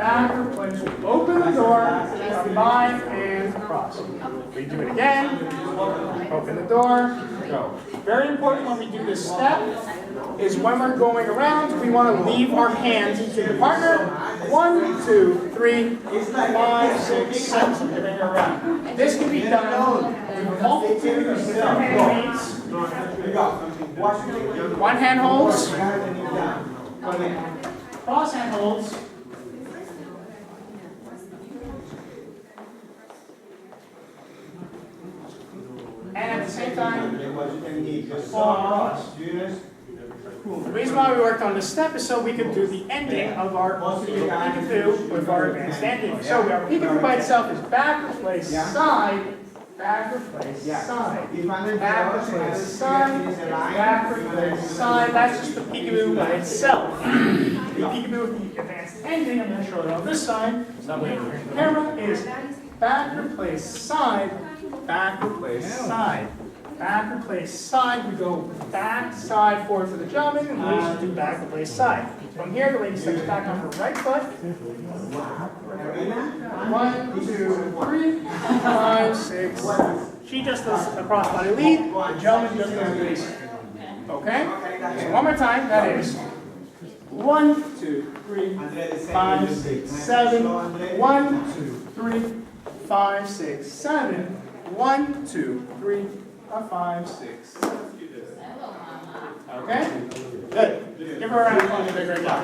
backward place. Open the door, combine, and cross. We do it again. Open the door, go. Very important when we do this step is when we're going around, we want to leave our hands to the partner. 1, 2, 3, 5, 6, 7. So giving her around. This can be done with multitude of different hand meets. One hand holds. Cross hand holds. And at the same time, fall across. The reason why we worked on this step is so we could do the ending of our peekaboo with our advanced ending. So our peekaboo by itself is backward place, side, backward place, side, backward place, side, backward place, side. That's just the peekaboo by itself. The peekaboo with the advanced ending, I'm going to show it on this side, so that way the camera is backward place, side, backward place, side. Backward place, side. We go back, side, forward for the gentleman, and ladies do backward place, side. From here, the lady steps back on her right foot. 1, 2, 3, 5, 6. She just does a crossbody lead. The gentleman just does a base. Okay? So one more time. That is 1, 2, 3, 5, 6, 7. 1, 2, 3, 5, 6, 7. 1, 2, 3. 5, 6. Okay? Good. Give her a round of applause. You did a great job.